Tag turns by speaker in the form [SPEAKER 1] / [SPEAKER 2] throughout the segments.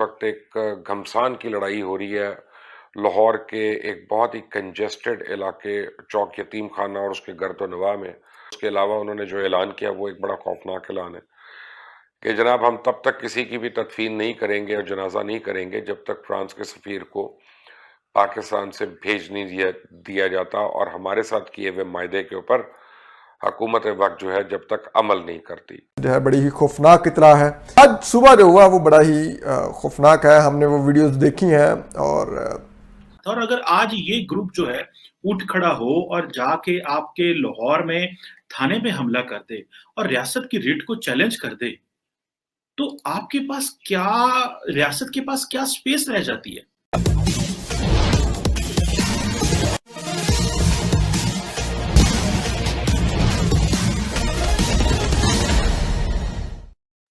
[SPEAKER 1] वक्त एक घमसान की लड़ाई हो रही है लाहौर के एक बहुत ही कंजेस्टेड इलाके चौक यतीम खाना और उसके गर्द नवाह में। उसके अलावा उन्होंने जो ऐलान किया वो एक बड़ा खौफनाक ऐलान है कि जनाब हम तब तक किसी की भी तदफीन नहीं करेंगे और जनाजा नहीं करेंगे जब तक फ्रांस के सफीर को पाकिस्तान से भेज नहीं दिया जाता और हमारे साथ किए हुए मायदे के ऊपर हुकूमत वक्त जो है जब तक अमल नहीं करती।
[SPEAKER 2] जो है बड़ी ही खौफनाक इतला है। आज सुबह जो हुआ वो बड़ा ही खौफनाक है। हमने वो वीडियोस देखी हैं
[SPEAKER 3] और अगर आज ये ग्रुप जो है उठ खड़ा हो और जाके आपके लाहौर में थाने पे हमला कर दे और रियासत की रिट को चैलेंज कर दे, तो आपके पास क्या, रियासत के पास क्या स्पेस रह जाती है?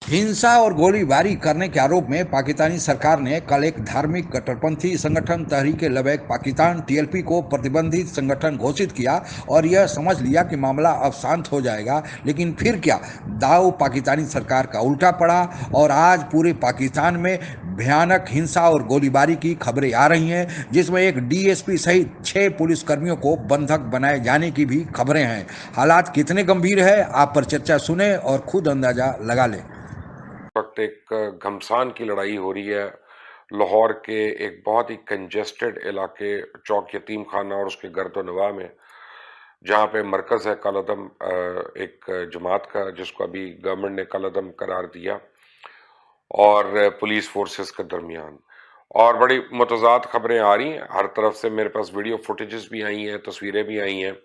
[SPEAKER 4] हिंसा और गोलीबारी करने के आरोप में पाकिस्तानी सरकार ने कल एक धार्मिक कट्टरपंथी संगठन तहरीक-ए-लबैक पाकिस्तान टीएलपी को प्रतिबंधित संगठन घोषित किया और यह समझ लिया कि मामला अब शांत हो जाएगा। लेकिन फिर क्या, दाव पाकिस्तानी सरकार का उल्टा पड़ा और आज पूरे पाकिस्तान में भयानक हिंसा और गोलीबारी की खबरें आ रही हैं, जिसमें एक डीएसपी सहित 6 पुलिसकर्मियों को बंधक बनाए जाने की भी खबरें हैं। हालात कितने गंभीर है, आप पर चर्चा सुने और खुद अंदाजा लगा लें।
[SPEAKER 1] वक्त एक घमसान की लड़ाई हो रही है लाहौर के एक बहुत ही कंजेस्टेड इलाके चौक यतीम खाना और उसके गर्द नवाह में, जहाँ पे मरकज़ है कलअदम एक जमात का जिसको अभी गवर्नमेंट ने कलअदम करार दिया और पुलिस फोर्सेस के दरमियान। और बड़ी मुतज़ाद खबरें आ रही हैं हर तरफ से। मेरे पास वीडियो फुटेजेस भी आई हैं, तस्वीरें भी आई हैं।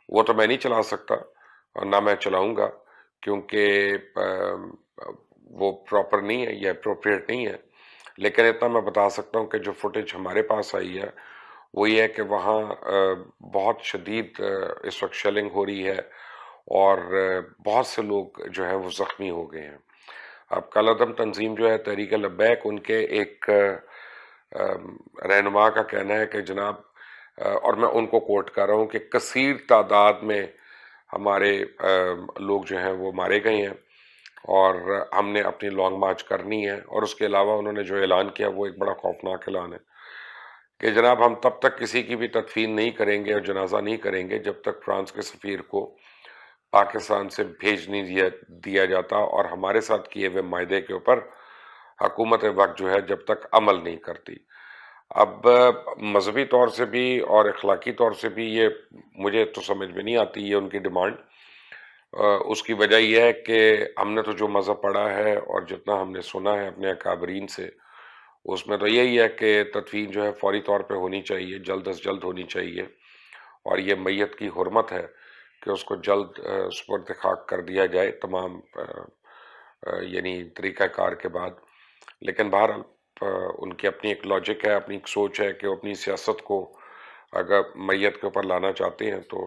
[SPEAKER 1] वो तो मैं नहीं चला सकता और ना मैं चलाऊंगा क्योंकि वो प्रॉपर नहीं है या अप्रोप्रिएट नहीं है। लेकिन इतना मैं बता सकता हूँ कि जो फुटेज हमारे पास आई है वो ये है कि वहाँ बहुत शदीद इस वक्त शेलिंग हो रही है और बहुत से लोग जो है वो ज़ख्मी हो गए हैं। अब कलअदम तंजीम जो है तहरीक-ए-लबैक, उनके एक रहनुमा का कहना है कि जनाब, और मैं उनको कोट कर रहा हूँ कि कसीर तादाद में हमारे लोग जो हैं वो मारे गए हैं और हमने अपनी लॉन्ग मार्च करनी है। और उसके अलावा उन्होंने जो ऐलान किया वो एक बड़ा खौफनाक ऐलान है कि जनाब हम तब तक किसी की भी तदफीन नहीं करेंगे और जनाजा नहीं करेंगे जब तक फ्रांस के सफीर को पाकिस्तान से भेज नहीं दिया जाता और हमारे साथ किए हुए मायदे के ऊपर हुकूमत वक्त जो है जब तक अमल नहीं करती। अब मजहबी तौर से भी और अखलाकी तौर से भी ये मुझे तो समझ में नहीं आती ये उनकी डिमांड। उसकी वजह यह है कि हमने तो जो मज़हब पढ़ा है और जितना हमने सुना है अपने अकाबरीन से, उसमें तो यही है कि तदफीन जो है फौरी तौर पे होनी चाहिए, जल्द अज जल्द होनी चाहिए। और ये मैयत की हुर्मत है कि उसको जल्द सुपुर्द खाक कर दिया जाए तमाम यानी तरीक़ाकार के बाद। लेकिन बहरहाल उनकी अपनी एक लॉजिक है, अपनी एक सोच है कि वो अपनी सियासत को अगर मैयत के ऊपर लाना चाहते हैं तो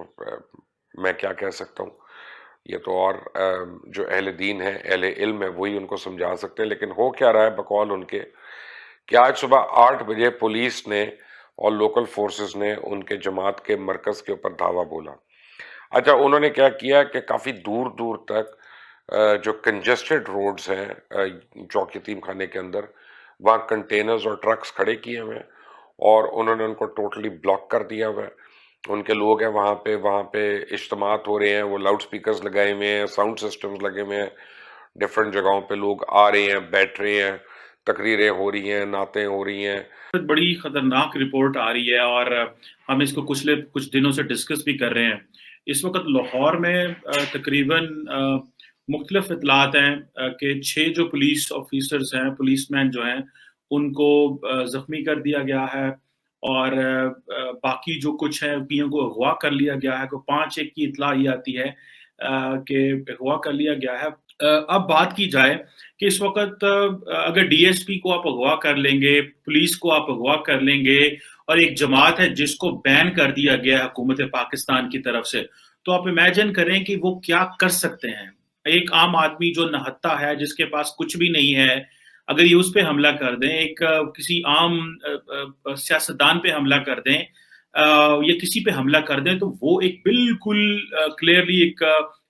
[SPEAKER 1] मैं क्या कह सकता हूँ। ये तो और जो अहले दीन है, अहले इल्म है, वही उनको समझा सकते हैं। लेकिन हो क्या रहा है बकौल उनके कि आज सुबह 8 बजे पुलिस ने और लोकल फोर्सेस ने उनके जमात के मरकज़ के ऊपर धावा बोला। अच्छा, उन्होंने क्या किया कि काफ़ी दूर दूर तक जो कंजेस्टेड रोड्स हैं चौक यतीम खाने के अंदर, वहाँ कंटेनर्स और ट्रक्स खड़े किए हुए हैं और उन्होंने उनको टोटली ब्लॉक कर दिया हुआ है। उनके लोग हैं वहाँ पे इज्तिमात हो रहे हैं, वो लाउड स्पीकर्स लगाए हुए हैं, साउंड सिस्टम्स लगे हुए हैं, डिफरेंट जगहों पे लोग आ रहे हैं, बैठ रहे हैं, तकरीरें हो रही हैं, नातें हो रही हैं।
[SPEAKER 3] बड़ी खतरनाक रिपोर्ट आ रही है और हम इसको कुछ दिनों से डिस्कस भी कर रहे हैं। इस वक्त लाहौर में तकरीबन मुख्तलिफ इतलात हैं कि 6 जो पुलिस ऑफिसर्स हैं, पुलिसमैन जो हैं, उनको ज़ख्मी कर दिया गया है और बाकी जो कुछ है पियों को अगवा कर लिया गया है। को 5-1 की इतला ये आती है कि अगवा कर लिया गया है। अब बात की जाए कि इस वक़्त अगर डीएसपी को आप अगवा कर लेंगे, पुलिस को आप अगवा कर लेंगे और एक जमात है जिसको बैन कर दिया गया है हुकूमत पाकिस्तान की तरफ से, तो आप इमेजिन करें कि वो क्या कर सकते हैं। एक आम आदमी जो नहत्ता है, जिसके पास कुछ भी नहीं है, अगर ये उस पे हमला कर दें, एक किसी आम सियासतदान पे हमला कर दें या किसी पे हमला कर दें, तो वो एक बिल्कुल क्लियरली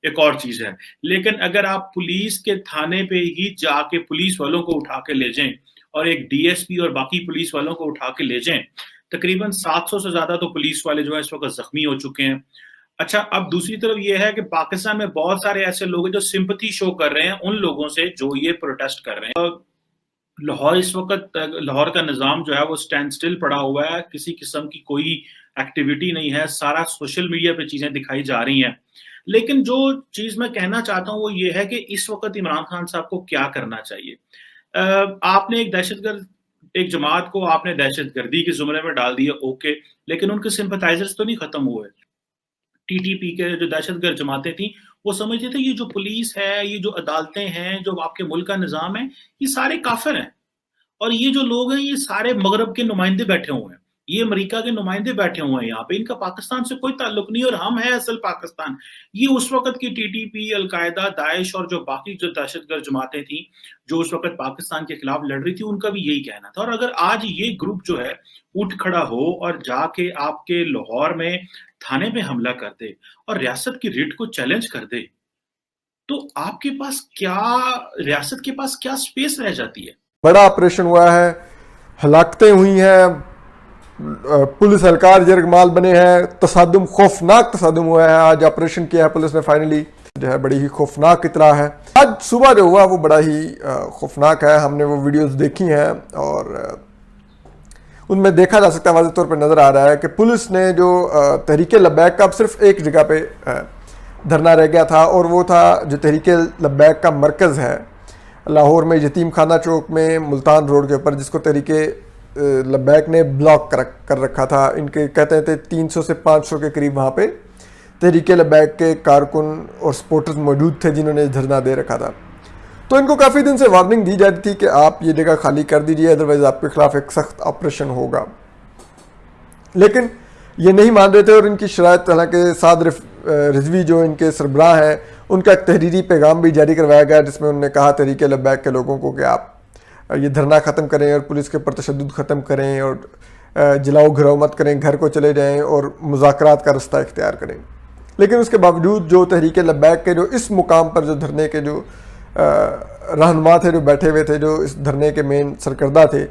[SPEAKER 3] एक और चीज़ है। लेकिन अगर आप पुलिस के थाने पे ही जाके पुलिस वालों को उठा के ले जाएँ और एक डीएसपी और बाकी पुलिस वालों को उठा के ले जाएं। तकरीबन 700 से ज्यादा तो पुलिस वाले जो है इस वक्त जख्मी हो चुके हैं। अच्छा, अब दूसरी तरफ ये है कि पाकिस्तान में बहुत सारे ऐसे लोग हैं जो सिंपैथी शो कर रहे हैं उन लोगों से जो ये प्रोटेस्ट कर रहे हैं। लाहौर इस वक्त लाहौर का निज़ाम जो है वो स्टैंड स्टिल पड़ा हुआ है, किसी किस्म की कोई एक्टिविटी नहीं है, सारा सोशल मीडिया पे चीजें दिखाई जा रही हैं। लेकिन जो चीज मैं कहना चाहता हूँ वो ये है कि इस वक्त इमरान खान साहब को क्या करना चाहिए। आपने एक दहशतगर्द एक जमात को आपने दहशतगर्दी के जुमरे में डाल दिया, ओके, लेकिन उनके सिंपथाइजर्स तो नहीं खत्म हुए। टीटीपी के जो दहशतगर्द जमातें थी वो समझते थे ये जो पुलिस है, ये जो अदालतें हैं, जो आपके मुल्क का निज़ाम है, ये सारे काफिर हैं और ये जो लोग हैं ये सारे मगरब के नुमाइंदे बैठे हुए हैं, ये अमेरिका के नुमाइंदे बैठे हुए हैं यहाँ पे, इनका पाकिस्तान से कोई ताल्लुक नहीं और हम हैं असल पाकिस्तान। ये उस वक्त की टीटीपी, अलकायदा, दाइश और जो बाकी जो दहशतगर्द जमातें थी जो उस वक्त पाकिस्तान के खिलाफ लड़ रही थी, उनका भी यही कहना था। और अगर आज ये ग्रुप जो है उठ खड़ा हो और जाके आपके लाहौर में थाने पे हमला कर दे और रियासत की रिट को चैलेंज कर दे, तो आपके पास क्या, रियासत के पास क्या स्पेस रह जाती है।
[SPEAKER 2] बड़ा ऑपरेशन हुआ है, हलाकतें हुई हैं, पुलिस एहलकार जरगमाल बने हैं, तसादुम, खौफनाक तसादुम हुआ है। आज ऑपरेशन किया है पुलिस ने फाइनली, जो है बड़ी ही खौफनाक इतला है। आज सुबह जो हुआ वो बड़ा ही खौफनाक है। हमने वो वीडियोस देखी हैं और उनमें देखा जा सकता है, वाज़ेह तौर पर नज़र आ रहा है कि पुलिस ने जो तहरीके लब्बैक का अब सिर्फ एक जगह पे धरना रह गया था और वो था जो तहरीके लब्बैक का मरकज़ है लाहौर में, यतीम खाना चौक में, मुल्तान रोड के ऊपर, जिसको तहरीके लब्बैक ने ब्लॉक कर रखा था। इनके कहते थे 300 से 500 के करीब वहाँ पे तहरीके लब्बैक के कारकुन और सपोर्टर्स मौजूद थे जिन्होंने धरना दे रखा था। तो इनको काफ़ी दिन से वार्निंग दी जाती थी कि आप ये जगह खाली कर दीजिए, अदरवाइज़ आपके खिलाफ एक सख्त ऑपरेशन होगा, लेकिन ये नहीं मान रहे थे। और इनकी शराइत, हालांकि साद रिजवी जो इनके सरबराह हैं, उनका एक तहरीरी पैगाम भी जारी करवाया गया जिसमें उन्होंने कहा तहरीके लब्बैक के लोगों को कि आप ये धरना ख़त्म करें और पुलिस के ऊपर तशद्दुद ख़त्म करें और जलाओ घराओ मत करें, घर को चले जाएं और मुज़ाकरात का रास्ता इख्तियार करें। लेकिन उसके बावजूद जो तहरीके लब्बैक के जो इस मुकाम पर जो धरने के जो रहनुमा थे, जो बैठे हुए थे, जो इस धरने के मेन सरकर्दा थे,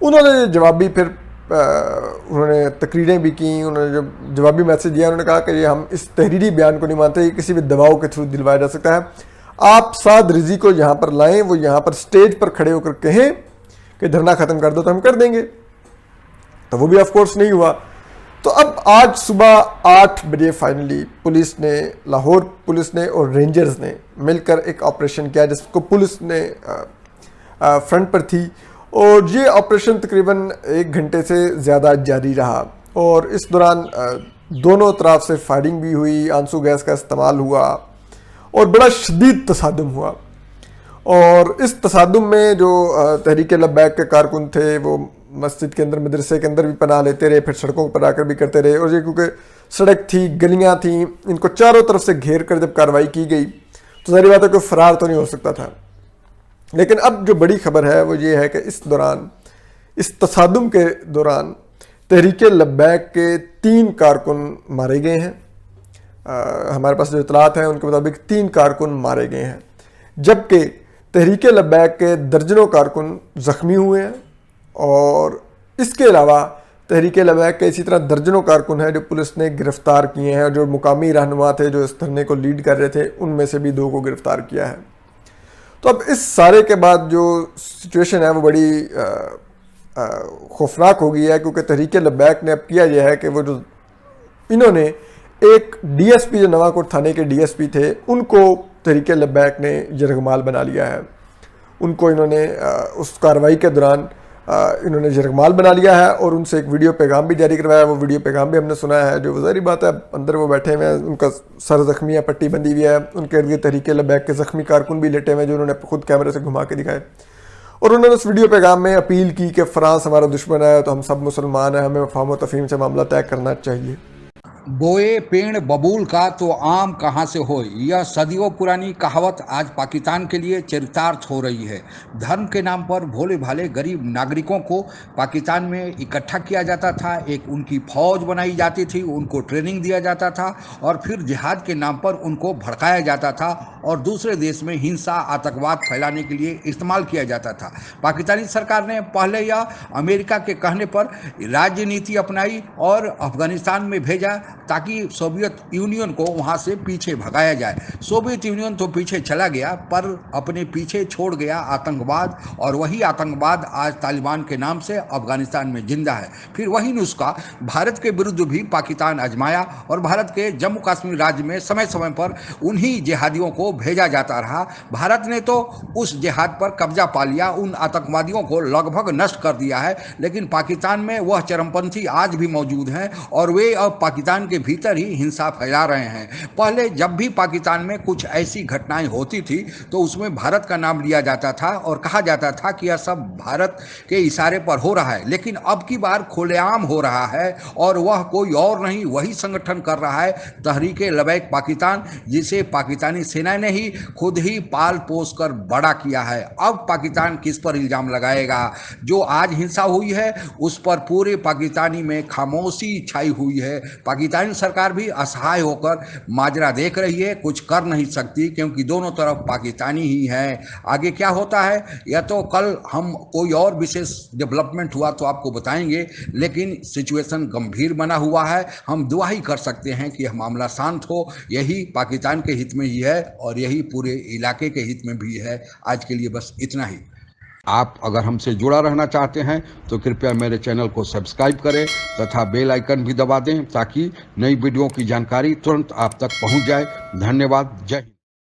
[SPEAKER 2] उन्होंने जवाबी फिर उन्होंने तकरीरें भी की, उन्होंने जो जवाबी मैसेज दिया, उन्होंने कहा कि ये हम इस तहरीरी बयान को नहीं मानते, ये किसी भी दबाव के थ्रू दिलवाया जा सकता है। आप साद रिजी को यहाँ पर लाएं, वो यहाँ पर स्टेज पर खड़े होकर कहें कि धरना ख़त्म कर दो तो हम कर देंगे, तो वो भी ऑफ कोर्स नहीं हुआ। तो अब आज सुबह 8 बजे फाइनली पुलिस ने, लाहौर पुलिस ने और रेंजर्स ने मिलकर एक ऑपरेशन किया जिसको पुलिस ने फ्रंट पर थी, और ये ऑपरेशन तकरीबन 1 घंटे से ज़्यादा जारी रहा। और इस दौरान दोनों तरफ से फायरिंग भी हुई, आंसू गैस का इस्तेमाल हुआ और बड़ा शदीद तसादुम हुआ। और इस तसादुम में जो तहरीके लब्बैक के कारकुन थे वो मस्जिद के अंदर, मदरसे के अंदर भी पनाह लेते रहे, फिर सड़कों पर आकर भी करते रहे। और ये क्योंकि सड़क थी, गलियां थी, इनको चारों तरफ से घेर कर जब कार्रवाई की गई तो जाहिर बात है कोई फरार तो नहीं हो सकता था। लेकिन अब जो बड़ी खबर है वो ये है कि इस दौरान, इस तसादुम के दौरान तहरीके लब्बैक के 3 कारकुन मारे गए हैं। हमारे पास जो इतलात हैं उनके मुताबिक 3 कारकुन मारे गए हैं, जबकि तहरीके लब्बैक के दर्जनों कारकुन ज़ख्मी हुए हैं। और इसके अलावा तहरीके लब्बैक के इसी तरह दर्जनों कारकुन हैं जो पुलिस ने गिरफ्तार किए हैं, और जो मुकामी रहनुमा थे जो इस धरने को लीड कर रहे थे उनमें से भी 2 को गिरफ्तार किया है। तो अब इस सारे के बाद जो सिचुएशन है वो बड़ी खौफनाक हो गई है, क्योंकि तहरीके लब्बैक ने अब किया यह है कि वो जो इन्होंने एक डीएसपी, जो नवाकोट थाने के डीएसपी थे, उनको तहरीके लब्बैक ने यरगमाल बना लिया है। उनको इन्होंने उस कार्रवाई के दौरान इन्होंने यरगमाल बना लिया है और उनसे एक वीडियो पैगाम भी जारी करवाया। वो वीडियो पैगाम भी हमने सुना है, जो ज़ाहिर बात है अंदर वो बैठे हुए हैं, उनका सर ज़ख्मी है, पट्टी बंदी हुई है, उनके इर्द गिर्द तहरीके लब्बैक के ज़ख्मी कारकुन भी लेटे हुए हैं जो उन्होंने खुद कैमरे से घुमा के दिखाए। और उन्होंने उस वीडियो पैगाम में अपील की कि फ्रांस हमारा दुश्मन है तो हम सब मुसलमान हैं, हमें फ़हम व तफ़हीम से मामला तय करना चाहिए।
[SPEAKER 4] बोए पेड़ बबूल का तो आम कहाँ से हो, यह सदियों पुरानी कहावत आज पाकिस्तान के लिए चरितार्थ हो रही है। धर्म के नाम पर भोले भाले गरीब नागरिकों को पाकिस्तान में इकट्ठा किया जाता था, एक उनकी फौज बनाई जाती थी, उनको ट्रेनिंग दिया जाता था और फिर जिहाद के नाम पर उनको भड़काया जाता था और दूसरे देश में हिंसा आतंकवाद फैलाने के लिए इस्तेमाल किया जाता था। पाकिस्तानी सरकार ने पहले या अमेरिका के कहने पर राजनीति अपनाई और अफगानिस्तान में भेजा ताकि सोवियत यूनियन को वहां से पीछे भगाया जाए। सोवियत यूनियन तो पीछे चला गया पर अपने पीछे छोड़ गया आतंकवाद, और वही आतंकवाद आज तालिबान के नाम से अफगानिस्तान में जिंदा है। फिर वही नुस्खा भारत के विरुद्ध भी पाकिस्तान आजमाया और भारत के जम्मू कश्मीर राज्य में समय समय पर उन्हीं जिहादियों को भेजा जाता रहा। भारत ने तो उस जिहाद पर कब्जा पा लिया, उन आतंकवादियों को लगभग नष्ट कर दिया है, लेकिन पाकिस्तान में वह चरमपंथी आज भी मौजूद हैं और वे अब पाकिस्तान के भीतर ही हिंसा फैला रहे हैं। पहले जब भी पाकिस्तान में कुछ ऐसी घटनाएं होती थी तो उसमें भारत का नाम लिया जाता था और कहा जाता था कि यह सब भारत के इशारे पर हो रहा है, लेकिन अब की बार खुलेआम हो रहा है और वह कोई और नहीं, वही संगठन कर रहा है, तहरीके लबैक पाकिस्तान, जिसे पाकिस्तानी सेना ने ही खुद ही पाल पोस कर बड़ा किया है। अब पाकिस्तान किस पर इल्जाम लगाएगा? जो आज हिंसा हुई है उस पर पूरे पाकिस्तानी में खामोशी छाई हुई है। पाकिस्तानी सरकार भी असहाय होकर माजरा देख रही है, कुछ कर नहीं सकती क्योंकि दोनों तरफ पाकिस्तानी ही हैं। आगे क्या होता है या तो कल हम कोई और विशेष डेवलपमेंट हुआ तो आपको बताएंगे, लेकिन सिचुएशन गंभीर बना हुआ है। हम दुआ ही कर सकते हैं कि यह मामला शांत हो, यही पाकिस्तान के हित में ही है और यही पूरे इलाके के हित में भी है। आज के लिए बस इतना ही। आप अगर हमसे जुड़ा रहना चाहते हैं तो कृपया मेरे चैनल को सब्सक्राइब करें तथा बेल आइकन भी दबा दें ताकि नई वीडियो की जानकारी तुरंत आप तक पहुंच जाए। धन्यवाद। जय हिंद।